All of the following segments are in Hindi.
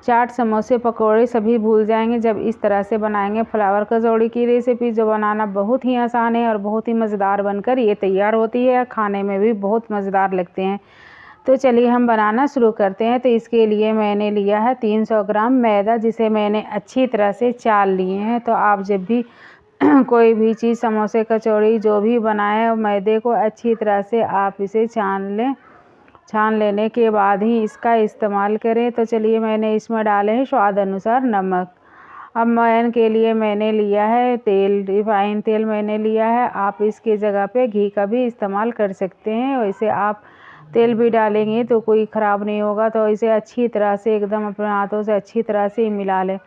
चाट, समोसे, पकोड़े सभी भूल जाएंगे जब इस तरह से बनाएंगे। फ्लावर कचौड़ी की रेसिपी जो बनाना बहुत ही आसान है और बहुत ही मज़ेदार बनकर ये तैयार होती है। खाने में भी बहुत मज़ेदार लगते हैं। तो चलिए हम बनाना शुरू करते हैं। तो इसके लिए मैंने लिया है 300 ग्राम मैदा, जिसे मैंने अच्छी तरह से चाल लिए हैं। तो आप जब भी कोई भी चीज़, समोसे, कचौड़ी जो भी बनाए, मैदे को अच्छी तरह से आप इसे छान लें। छान लेने के बाद ही इसका इस्तेमाल करें। तो चलिए मैंने इसमें डाले हैं स्वाद अनुसार नमक। अब मयन के लिए मैंने लिया है तेल, रिफाइन तेल मैंने लिया है। आप इसकी जगह पे घी का भी इस्तेमाल कर सकते हैं। वैसे आप तेल भी डालेंगे तो कोई ख़राब नहीं होगा। तो इसे अच्छी तरह से एकदम अपने हाथों से अच्छी तरह से मिला लें।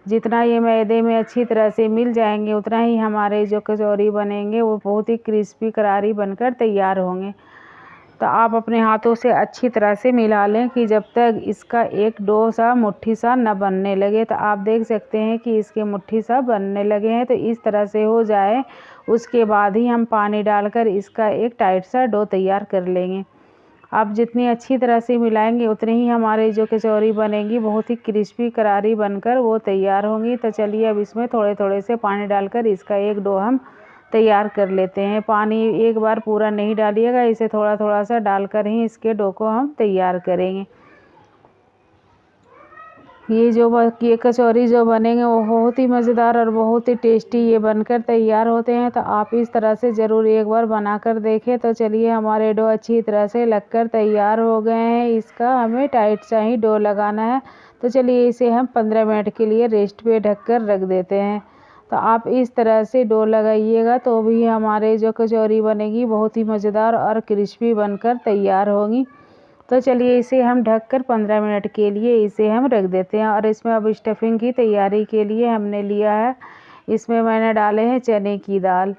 जितना ये मैदे में अच्छी तरह से मिल जाएंगे उतना ही हमारे जो कचौरी बनेंगे वो बहुत ही क्रिस्पी करारी बनकर तैयार होंगे। तो आप अपने हाथों से अच्छी तरह से मिला लें कि जब तक इसका एक डो सा, मुट्ठी सा न बनने लगे। तो आप देख सकते हैं कि इसके मुट्ठी सा बनने लगे हैं। तो इस तरह से हो जाए उसके बाद ही हम पानी डालकर इसका एक टाइट सा डो तैयार कर लेंगे। आप जितनी अच्छी तरह से मिलाएंगे उतनी ही हमारे जो कचौरी बनेंगी बहुत ही क्रिस्पी करारी बनकर वो तैयार होंगी। तो चलिए अब इसमें थोड़े थोड़े से पानी डालकर इसका एक डो हम तैयार कर लेते हैं। पानी एक बार पूरा नहीं डालिएगा, इसे थोड़ा थोड़ा सा डालकर ही इसके डो को हम तैयार करेंगे। ये कचौरी जो बनेंगे वो बहुत ही मज़ेदार और बहुत ही टेस्टी ये बनकर तैयार होते हैं। तो आप इस तरह से ज़रूर एक बार बनाकर देखें। तो चलिए हमारे डो अच्छी तरह से लगकर तैयार हो गए हैं। इसका हमें टाइट सा ही डो लगाना है। तो चलिए इसे हम 15 मिनट के लिए रेस्ट पे ढक कर रख देते हैं। तो आप इस तरह से डो लगाइएगा तो भी हमारे जो कचौरी बनेगी बहुत ही मज़ेदार और क्रिस्पी बनकर तैयार होगी। तो चलिए इसे हम ढककर 15 मिनट के लिए इसे हम रख देते हैं। और इसमें अब स्टफिंग की तैयारी के लिए हमने लिया है, इसमें मैंने डाले हैं चने की दाल।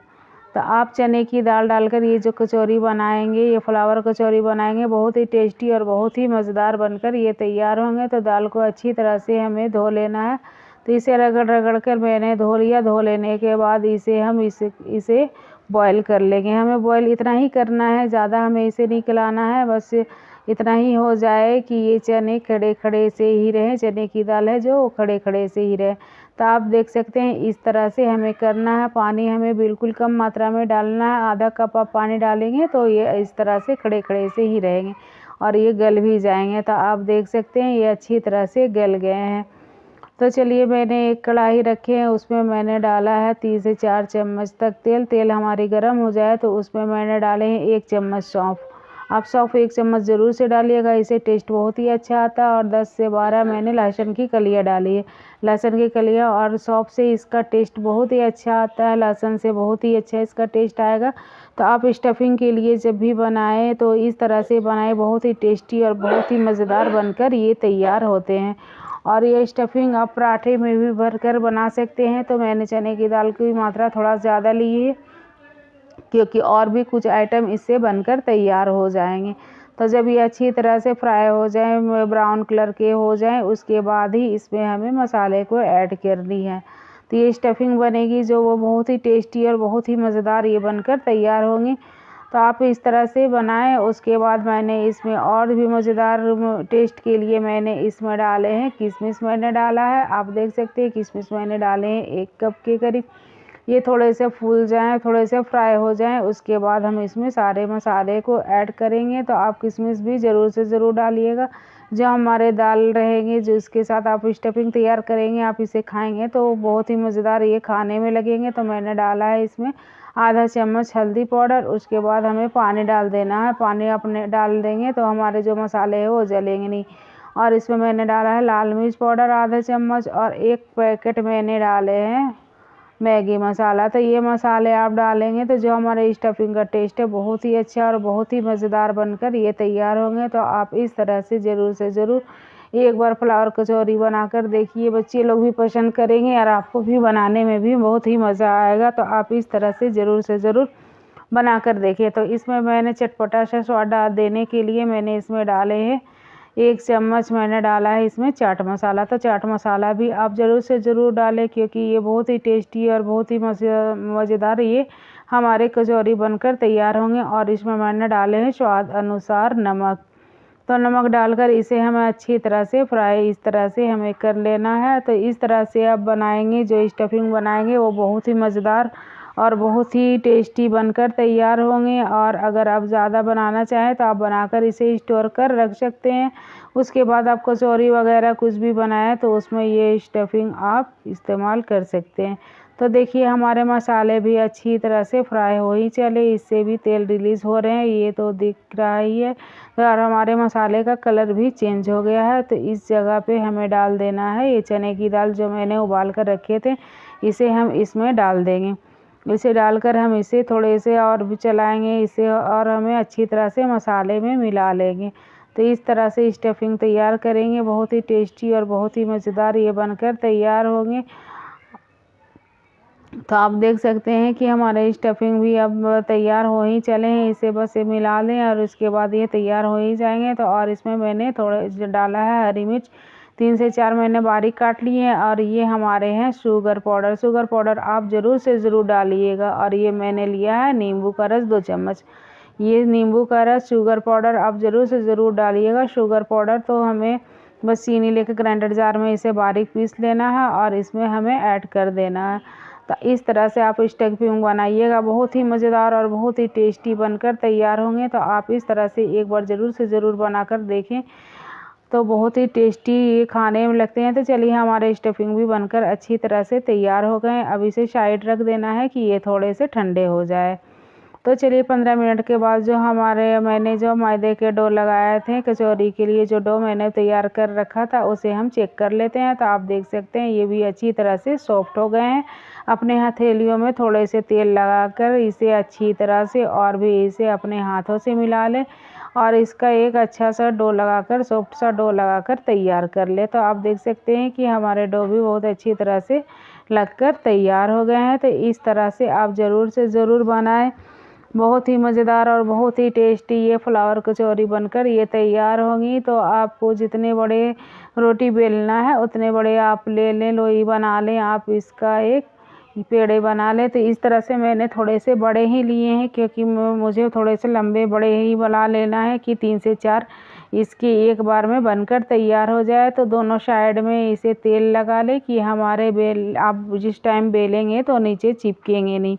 तो आप चने की दाल डालकर ये जो कचौरी बनाएंगे, ये फ्लावर कचौरी बनाएंगे, बहुत ही टेस्टी और बहुत ही मज़ेदार बनकर ये तैयार होंगे। तो दाल को अच्छी तरह से हमें धो लेना है। तो इसे रगड़ रगड़ कर मैंने धो लिया। धो लेने के बाद इसे हम इसे बॉयल कर लेंगे। हमें बॉयल इतना ही करना है, ज़्यादा हमें इसे नहीं खिलाना है। बस इतना ही हो जाए कि ये चने खड़े खड़े से ही रहें, चने की दाल है जो खड़े खड़े से ही रहे। तो आप देख सकते हैं इस तरह से हमें करना है। पानी हमें बिल्कुल कम मात्रा में डालना है। आधा कप आप पानी डालेंगे तो ये इस तरह से खड़े खड़े से ही रहेंगे और ये गल भी जाएंगे। तो आप देख सकते हैं ये अच्छी तरह से गल गए हैं। तो चलिए मैंने एक कढ़ाई रखी है, उसमें मैंने डाला है 3 से 4 चम्मच तक तेल। तेल हमारी गर्म हो जाए तो उसमें मैंने डाले हैं 1 चम्मच सौंफ। आप सौंफ 1 चम्मच ज़रूर से डालिएगा, इससे टेस्ट बहुत ही अच्छा आता है। और 10 से 12 मैंने लहसुन की कलियाँ डाली है। लहसुन की कलियाँ और सौंफ से इसका टेस्ट बहुत ही अच्छा आता है, लहसुन से बहुत ही अच्छा इसका टेस्ट आएगा। तो आप स्टफिंग के लिए जब भी बनाएं तो इस तरह से बनाएं, बहुत ही टेस्टी और बहुत ही मज़ेदार बनकर ये तैयार होते हैं। और ये स्टफिंग आप पराठे में भी भरकर बना सकते हैं। तो मैंने चने की दाल की मात्रा थोड़ा ज़्यादा ली है क्योंकि और भी कुछ आइटम इससे बनकर तैयार हो जाएंगे। तो जब ये अच्छी तरह से फ्राई हो जाए, ब्राउन कलर के हो जाए, उसके बाद ही इसमें हमें मसाले को ऐड करनी है। तो ये स्टफिंग बनेगी जो वो बहुत ही टेस्टी और बहुत ही मज़ेदार ये बनकर तैयार होंगी। तो आप इस तरह से बनाएं। उसके बाद मैंने इसमें और भी मज़ेदार टेस्ट के लिए मैंने इसमें डाले हैं किशमिश, मैंने डाला है। आप देख सकते हैं किशमिश मैंने डाले हैं 1 कप के करीब। ये थोड़े से फूल जाएं, थोड़े से फ्राई हो जाएं, उसके बाद हम इसमें सारे मसाले को ऐड करेंगे। तो आप किशमिश भी ज़रूर से ज़रूर डालिएगा। जो हमारे दाल रहेंगे जो इसके साथ आप स्टफिंग तैयार करेंगे, आप इसे खाएंगे तो बहुत ही मज़ेदार ये खाने में लगेंगे। तो मैंने डाला है इसमें आधा चम्मच हल्दी पाउडर। उसके बाद हमें पानी डाल देना है। पानी अपने डाल देंगे तो हमारे जो मसाले हैं वो जलेंगे नहीं। और इसमें मैंने डाला है लाल मिर्च पाउडर आधा चम्मच और 1 पैकेट मैंने डाले हैं मैगी मसाला। तो ये मसाले आप डालेंगे तो जो हमारे स्टफिंग का टेस्ट है बहुत ही अच्छा और बहुत ही मज़ेदार बनकर ये तैयार होंगे। तो आप इस तरह से ज़रूर से ज़रूर एक बार फ्लावर कचौरी बनाकर देखिए, बच्चे लोग भी पसंद करेंगे और आपको भी बनाने में भी बहुत ही मज़ा आएगा। तो आप इस तरह से ज़रूर बनाकर देखिए। तो इसमें मैंने चटपटा सा स्वाद देने के लिए मैंने इसमें डाले हैं 1 चम्मच मैंने डाला है इसमें चाट मसाला। तो चाट मसाला भी आप ज़रूर से ज़रूर डालें क्योंकि ये बहुत ही टेस्टी और बहुत ही मज़ेदार ये हमारे कचौरी बनकर तैयार होंगे। और इसमें मैंने डाले हैं स्वाद अनुसार नमक। तो नमक डालकर इसे हमें अच्छी तरह से फ्राई इस तरह से हमें कर लेना है। तो इस तरह से आप बनाएंगे, जो स्टफिंग बनाएंगे वो बहुत ही मज़ेदार और बहुत ही टेस्टी बनकर तैयार होंगे। और अगर आप ज़्यादा बनाना चाहें तो आप बनाकर इसे स्टोर कर रख सकते हैं। उसके बाद आप कचौरी वगैरह कुछ भी बनाएं तो उसमें ये स्टफिंग आप इस्तेमाल कर सकते हैं। तो देखिए हमारे मसाले भी अच्छी तरह से फ्राई हो ही चले, इससे भी तेल रिलीज़ हो रहे हैं, ये तो दिख रहा ही है। और हमारे मसाले का कलर भी चेंज हो गया है। तो इस जगह पे हमें डाल देना है ये चने की दाल जो मैंने उबाल कर रखे थे, इसे हम इसमें डाल देंगे। इसे डालकर हम इसे थोड़े से और भी चलाएंगे इसे, और हमें अच्छी तरह से मसाले में मिला लेंगे। तो इस तरह से स्टफिंग तैयार करेंगे, बहुत ही टेस्टी और बहुत ही मज़ेदार ये बनकर तैयार होंगे। तो आप देख सकते हैं कि हमारे स्टफिंग भी अब तैयार हो ही चले हैं, इसे बस ये मिला लें और उसके बाद ये तैयार हो ही जाएंगे। तो और इसमें मैंने थोड़ा डाला है हरी मिर्च, 3 से 4 मैंने बारीक काट लिए हैं। और ये हमारे हैं शुगर पाउडर। शुगर पाउडर आप ज़रूर से ज़रूर डालिएगा। और ये मैंने लिया है नींबू का रस 2 चम्मच। ये नींबू का रस, शुगर पाउडर आप ज़रूर से ज़रूर डालिएगा। शुगर पाउडर तो हमें बस चीनी लेकर ग्राइंडर जार में इसे बारीक पीस लेना है और इसमें हमें ऐड कर देना है। तो इस तरह से आप स्टफिंग बनाइएगा, बहुत ही मज़ेदार और बहुत ही टेस्टी बनकर तैयार होंगे। तो आप इस तरह से एक बार ज़रूर से ज़रूर बनाकर देखें, तो बहुत ही टेस्टी ये खाने में लगते हैं। तो चलिए हमारे स्टफिंग भी बनकर अच्छी तरह से तैयार हो गए। अब इसे साइड रख देना है कि ये थोड़े से ठंडे हो जाए। तो चलिए 15 मिनट के बाद जो मैंने जो मैदे के डो लगाए थे कचौरी के लिए, जो डो मैंने तैयार कर रखा था उसे हम चेक कर लेते हैं। तो आप देख सकते हैं ये भी अच्छी तरह से सॉफ्ट हो गए हैं। अपने हथेलियों में थोड़े से तेल लगाकर इसे अच्छी तरह से और भी इसे अपने हाथों से मिला लें और इसका एक अच्छा सा डो लगाकर, सॉफ्ट सा डो लगाकर तैयार कर ले। तो आप देख सकते हैं कि हमारे डो भी बहुत अच्छी तरह से लगकर तैयार हो गए हैं। तो इस तरह से आप ज़रूर से ज़रूर बनाएं, बहुत ही मज़ेदार और बहुत ही टेस्टी ये फ्लावर कचौरी बनकर ये तैयार होंगी। तो आपको जितने बड़े रोटी बेलना है उतने बड़े आप ले लें, लोई बना लें, आप इसका एक पेड़े बना लें। तो इस तरह से मैंने थोड़े से बड़े ही लिए हैं, क्योंकि मुझे थोड़े से लंबे बड़े ही बना लेना है कि 3 से 4 इसकी एक बार में बनकर तैयार हो जाए। तो दोनों साइड में इसे तेल लगा लें कि हमारे आप जिस टाइम बेलेंगे तो नीचे चिपकेंगे नहीं।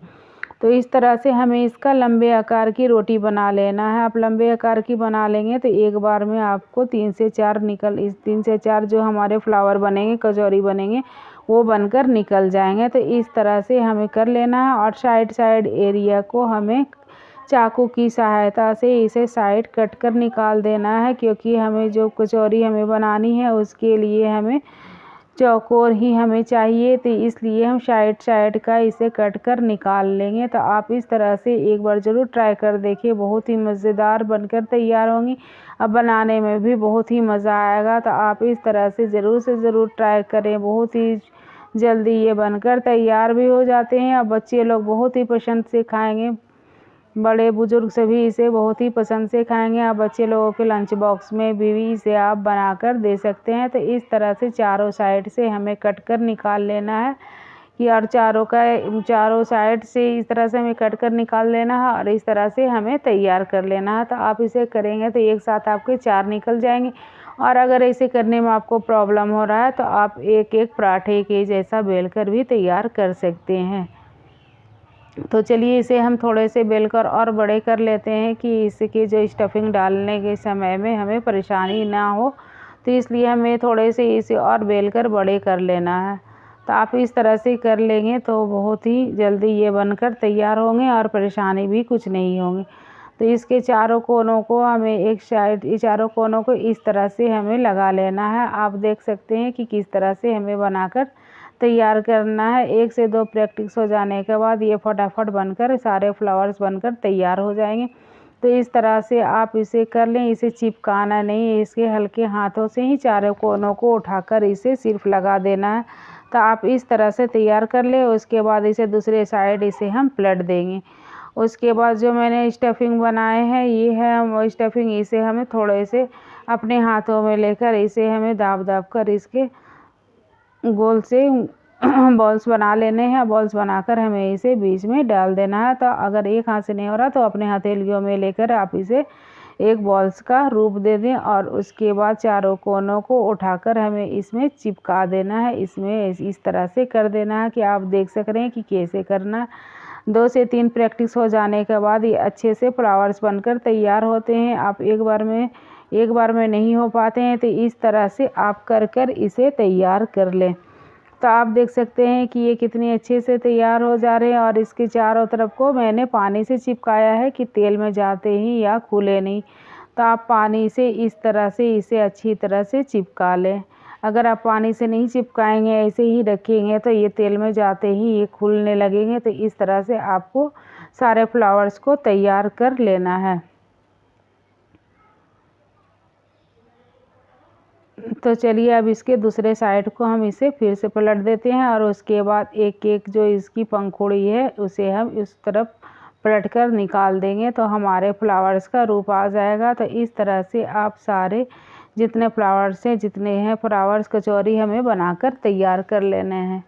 तो इस तरह से हमें इसका लंबे आकार की रोटी बना लेना है। आप लंबे आकार की बना लेंगे तो एक बार में आपको 3 से 4 जो हमारे फ्लावर बनेंगे, कचौरी बनेंगे, वो बनकर निकल जाएंगे। तो इस तरह से हमें कर लेना है और साइड एरिया को हमें चाकू की सहायता से इसे साइड कट कर निकाल देना है, क्योंकि हमें जो कचौरी हमें बनानी है उसके लिए हमें चौकोर ही हमें चाहिए। तो इसलिए हम साइड का इसे कट कर निकाल लेंगे। तो आप इस तरह से एक बार ज़रूर ट्राई कर देखिए, बहुत ही मज़ेदार बनकर तैयार होंगी। अब बनाने में भी बहुत ही मज़ा आएगा। तो आप इस तरह से ज़रूर ट्राई करें, बहुत ही जल्दी ये बनकर तैयार भी हो जाते हैं। अब बच्चे लोग बहुत ही पसंद से खाएंगे, बड़े बुजुर्ग सभी इसे बहुत ही पसंद से खाएंगे। आप बच्चे लोगों के लंच बॉक्स में भी इसे आप बनाकर दे सकते हैं। तो इस तरह से चारों साइड से हमें कट कर निकाल लेना है कि और चारों साइड से इस तरह से हमें कट कर निकाल लेना है और इस तरह से हमें तैयार कर लेना है। तो आप इसे करेंगे तो एक साथ आपके 4 निकल जाएंगे। और अगर ऐसे करने में आपको प्रॉब्लम हो रहा है तो आप एक पराठे के जैसा बेलकर भी तैयार कर सकते हैं। तो चलिए इसे हम थोड़े से बेलकर और बड़े कर लेते हैं कि इसकी जो स्टफिंग डालने के समय में हमें परेशानी ना हो। तो इसलिए हमें थोड़े से इसे और बेलकर बड़े कर लेना है। तो आप इस तरह से कर लेंगे तो बहुत ही जल्दी ये बनकर तैयार होंगे और परेशानी भी कुछ नहीं होगी। तो इसके चारों कोनों को हमें चारों कोनों को इस तरह से हमें लगा लेना है। आप देख सकते हैं कि किस तरह से हमें बनाकर तैयार करना है। 1 से 2 प्रैक्टिस हो जाने के बाद ये फटाफट बनकर सारे फ्लावर्स बनकर तैयार हो जाएंगे। तो इस तरह से आप इसे कर लें, इसे चिपकाना नहीं है, इसके हल्के हाथों से ही चारों कोनों को उठाकर इसे सिर्फ लगा देना है। तो आप इस तरह से तैयार कर लें। उसके बाद इसे दूसरे साइड इसे हम पलट देंगे। उसके बाद जो मैंने स्टफिंग बनाए हैं ये है स्टफिंग, इसे हमें थोड़े से अपने हाथों में लेकर इसे हमें दाब कर इसके गोल से बॉल्स बना लेने हैं। बॉल्स बनाकर हमें इसे बीच में डाल देना है। तो अगर एक हाथ से नहीं हो रहा तो अपने हथेलियों में लेकर आप इसे एक बॉल्स का रूप दे दें और उसके बाद चारों कोनों को उठाकर हमें इसमें चिपका देना है। इसमें इस तरह से कर देना है कि आप देख सक रहे हैं कि कैसे करना। 2 से 3 प्रैक्टिस हो जाने के बाद ये अच्छे से फ्लावर्स बनकर तैयार होते हैं। आप एक बार में नहीं हो पाते हैं तो इस तरह से आप कर इसे तैयार कर लें। तो आप देख सकते हैं कि ये कितने अच्छे से तैयार हो जा रहे हैं और इसके चारों तरफ को मैंने पानी से चिपकाया है कि तेल में जाते ही या खुले नहीं। तो आप पानी से इस तरह से इसे अच्छी तरह से चिपका लें। अगर आप पानी से नहीं चिपकाएंगे, ऐसे ही रखेंगे तो ये तेल में जाते ही ये खुलने लगेंगे। तो इस तरह से आपको सारे फ्लावर्स को तैयार कर लेना है। तो चलिए अब इसके दूसरे साइड को हम इसे फिर से पलट देते हैं और उसके बाद एक जो इसकी पंखुड़ी है उसे हम इस तरफ पलट कर निकाल देंगे तो हमारे फ्लावर्स का रूप आ जाएगा। तो इस तरह से आप सारे जितने फ्लावर्स हैं, जितने हैं फ्लावर्स कचौरी हमें बनाकर तैयार कर लेने हैं।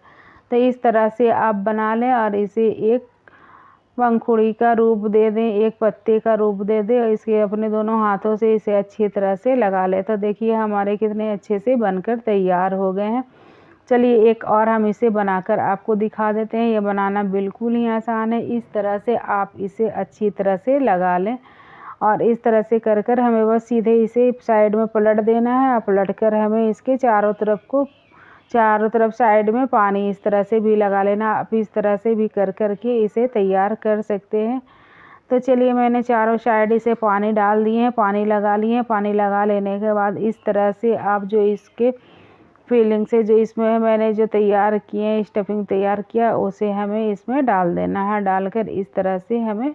तो इस तरह से आप बना लें और इसे एक पंखुड़ी का रूप दे दें, एक पत्ते का रूप दे दें और इसके अपने दोनों हाथों से इसे अच्छी तरह से लगा लें। तो देखिए हमारे कितने अच्छे से बनकर तैयार हो गए हैं। चलिए एक और हम इसे बनाकर आपको दिखा देते हैं। ये बनाना बिल्कुल ही आसान है। इस तरह से आप इसे अच्छी तरह से लगा लें और इस तरह से कर हमें बस सीधे इसे साइड में पलट देना है। पलट कर हमें इसके चारों तरफ साइड में पानी इस तरह से भी लगा लेना। आप इस तरह से भी कर के इसे तैयार कर सकते हैं। तो चलिए मैंने चारों साइड इसे पानी डाल दिए हैं, पानी लगा लिए हैं। पानी लगा लेने के बाद इस तरह से आप जो इसके फीलिंग से जो इसमें मैंने जो तैयार किए हैं, स्टफिंग तैयार किया, उसे हमें इसमें डाल देना है। डालकर इस तरह से हमें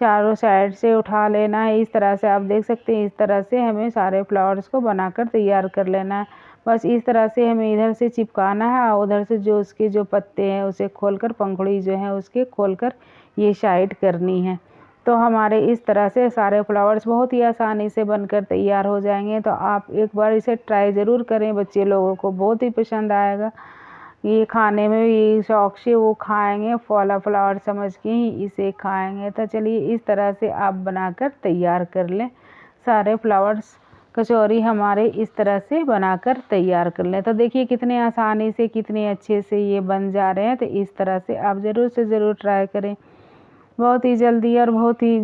चारों साइड से उठा लेना है। इस तरह से आप देख सकते हैं, इस तरह से हमें सारे फ्लावर्स को बनाकर तैयार कर लेना है। बस इस तरह से हमें इधर से चिपकाना है और उधर से जो उसके जो पत्ते हैं उसे खोलकर, पंखुड़ी जो है उसके खोलकर ये साइड करनी है। तो हमारे इस तरह से सारे फ्लावर्स बहुत ही आसानी से बनकर तैयार हो जाएंगे। तो आप एक बार इसे ट्राई ज़रूर करें, बच्चे लोगों को बहुत ही पसंद आएगा। ये खाने में भी शौक से वो खाएंगे, फ्लावर समझ के ही इसे खाएंगे। तो चलिए इस तरह से आप बनाकर तैयार कर लें। सारे फ्लावर्स कचौरी हमारे इस तरह से बनाकर तैयार कर लें। तो देखिए कितने आसानी से, कितने अच्छे से ये बन जा रहे हैं। तो इस तरह से आप ज़रूर से ज़रूर ट्राई करें। बहुत ही जल्दी और बहुत ही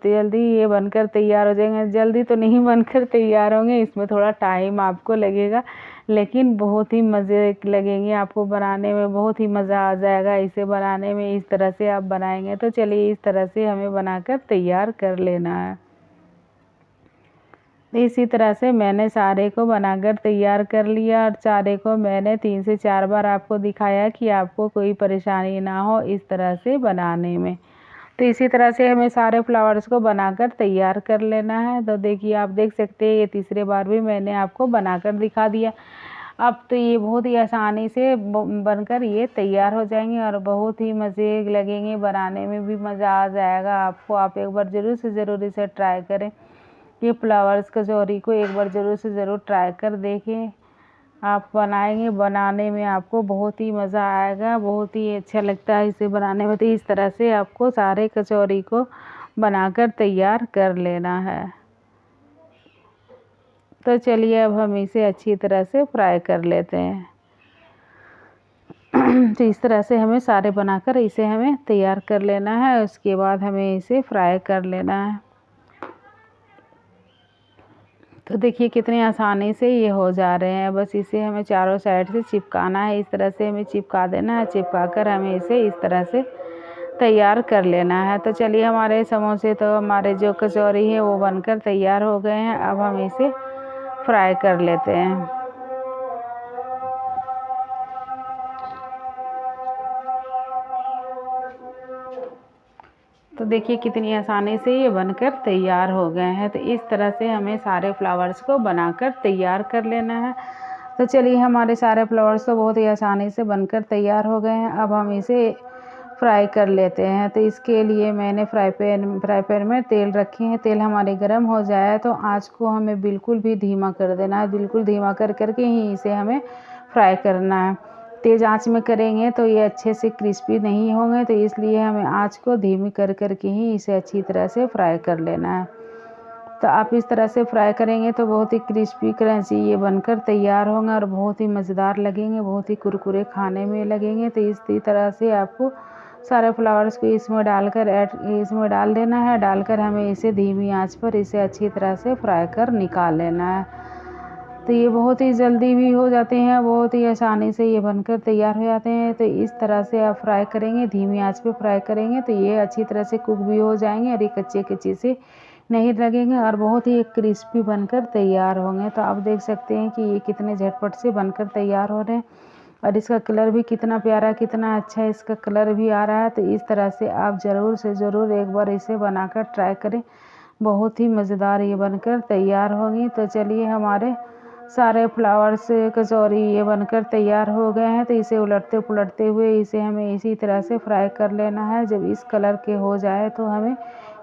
जल्दी ये बनकर तैयार हो जाएंगे। जल्दी तो नहीं बनकर तैयार होंगे, इसमें थोड़ा टाइम आपको लगेगा, लेकिन बहुत ही मज़े लगेंगे आपको बनाने में। बहुत ही मज़ा आ जाएगा इसे बनाने में। इस तरह से आप बनाएंगे तो चलिए इस तरह से हमें बनाकर तैयार कर लेना है। इसी तरह से मैंने सारे को बनाकर तैयार कर लिया और सारे को मैंने 3 से 4 बार आपको दिखाया कि आपको कोई परेशानी ना हो इस तरह से बनाने में। तो इसी तरह से हमें सारे फ्लावर्स को बनाकर तैयार कर लेना है। तो देखिए आप देख सकते हैं, ये तीसरे बार भी मैंने आपको बनाकर दिखा दिया। अब तो ये बहुत ही आसानी से बनकर ये तैयार हो जाएंगे और बहुत ही मज़े लगेंगे, बनाने में भी मज़ा आ जाएगा आपको। आप एक बार ज़रूर से ज़रूर इसे ट्राई करें। ये फ्लावर्स कचौरी को एक बार ज़रूर से ज़रूर ट्राई कर देखें। आप बनाएंगे, बनाने में आपको बहुत ही मज़ा आएगा, बहुत ही अच्छा लगता है इसे बनाने में। तो इस तरह से आपको सारे कचौरी को बनाकर तैयार कर लेना है। तो चलिए अब हम इसे अच्छी तरह से फ्राई कर लेते हैं। तो इस तरह से हमें सारे बनाकर इसे हमें तैयार कर लेना है। उसके बाद हमें इसे फ्राई कर लेना है। तो देखिए कितने आसानी से ये हो जा रहे हैं। बस इसे हमें चारों साइड से चिपकाना है। इस तरह से हमें चिपका देना है। चिपका कर हमें इसे इस तरह से तैयार कर लेना है। तो चलिए हमारे समोसे, तो हमारे जो कचौरी है वो बनकर तैयार हो गए हैं। अब हम इसे फ्राई कर लेते हैं। तो देखिए कितनी आसानी से ये बनकर तैयार हो गए हैं। तो इस तरह से हमें सारे फ्लावर्स को बनाकर तैयार कर लेना है। तो चलिए हमारे सारे फ्लावर्स तो बहुत ही आसानी से बनकर तैयार हो गए हैं। अब हम इसे फ्राई कर लेते हैं। तो इसके लिए मैंने फ्राई पैन में तेल रखे हैं। तेल हमारे गर्म हो जाए तो आँच को हमें बिल्कुल भी धीमा कर देना है। बिल्कुल धीमा करके ही इसे हमें फ्राई करना है। तेज़ आंच में करेंगे तो ये अच्छे से क्रिस्पी नहीं होंगे। तो इसलिए हमें आंच को धीमी कर के ही इसे अच्छी तरह से फ्राई कर लेना है। तो आप इस तरह से फ्राई करेंगे तो बहुत ही क्रिस्पी क्रंची ये बनकर तैयार होंगे और बहुत ही मज़ेदार लगेंगे, बहुत ही कुरकुरे खाने में लगेंगे। तो इसी तरह से आपको सारे फ्लावर्स को इसमें डाल देना है। डालकर हमें इसे धीमी आंच पर इसे अच्छी तरह से फ्राई कर निकाल लेना है। तो ये बहुत ही जल्दी भी हो जाते हैं, बहुत ही आसानी से ये बनकर तैयार हो जाते हैं। तो इस तरह से आप फ्राई करेंगे, धीमी आंच पे फ्राई करेंगे तो ये अच्छी तरह से कुक भी हो जाएंगे और ये कच्चे से नहीं लगेंगे और बहुत ही क्रिस्पी बनकर तैयार होंगे। तो आप देख सकते हैं कि ये कितने झटपट से बनकर तैयार हो रहे हैं और इसका कलर भी कितना प्यारा, कितना अच्छा इसका कलर भी आ रहा है। तो इस तरह से आप ज़रूर से ज़रूर एक बार इसे बनाकर ट्राई करें, बहुत ही मज़ेदार ये बनकर तैयार होगी। तो चलिए हमारे सारे फ्लावर्स कचौरी ये बनकर तैयार हो गए हैं। तो इसे उलटते पुलटते हुए इसे हमें इसी तरह से फ्राई कर लेना है। जब इस कलर के हो जाए तो हमें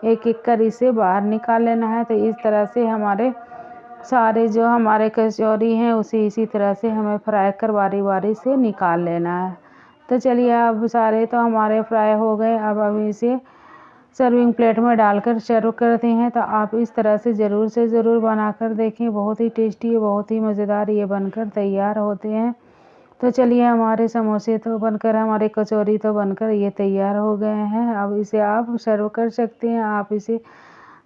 एक एक कर इसे बाहर निकाल लेना है। तो इस तरह से हमारे सारे जो हमारे कचौरी हैं उसे इसी तरह से हमें फ्राई कर बारी बारी से निकाल लेना है। तो चलिए अब सारे तो हमारे फ्राई हो गए। अब हम इसे सर्विंग प्लेट में डालकर सर्व करते हैं। तो आप इस तरह से ज़रूर बनाकर देखें, बहुत ही टेस्टी, बहुत ही मज़ेदार ये बनकर तैयार होते हैं। तो चलिए हमारे समोसे तो बनकर, हमारे कचौरी तो बनकर ये तैयार हो गए हैं। अब इसे आप सर्व कर सकते हैं। आप इसे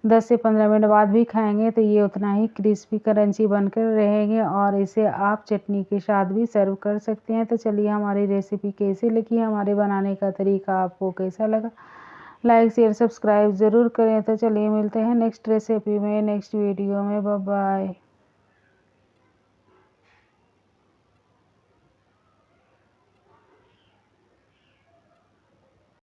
10 से 15 मिनट बाद भी खाएंगे तो ये उतना ही क्रिस्पी क्रंची बनकर रहेंगे और इसे आप चटनी के साथ भी सर्व कर सकते हैं। तो चलिए हमारी रेसिपी कैसी लगी, हमारे बनाने का तरीका आपको कैसा लगा, लाइक शेयर सब्सक्राइब ज़रूर करें। तो चलिए मिलते हैं नेक्स्ट रेसिपी में, नेक्स्ट वीडियो में। Bye bye.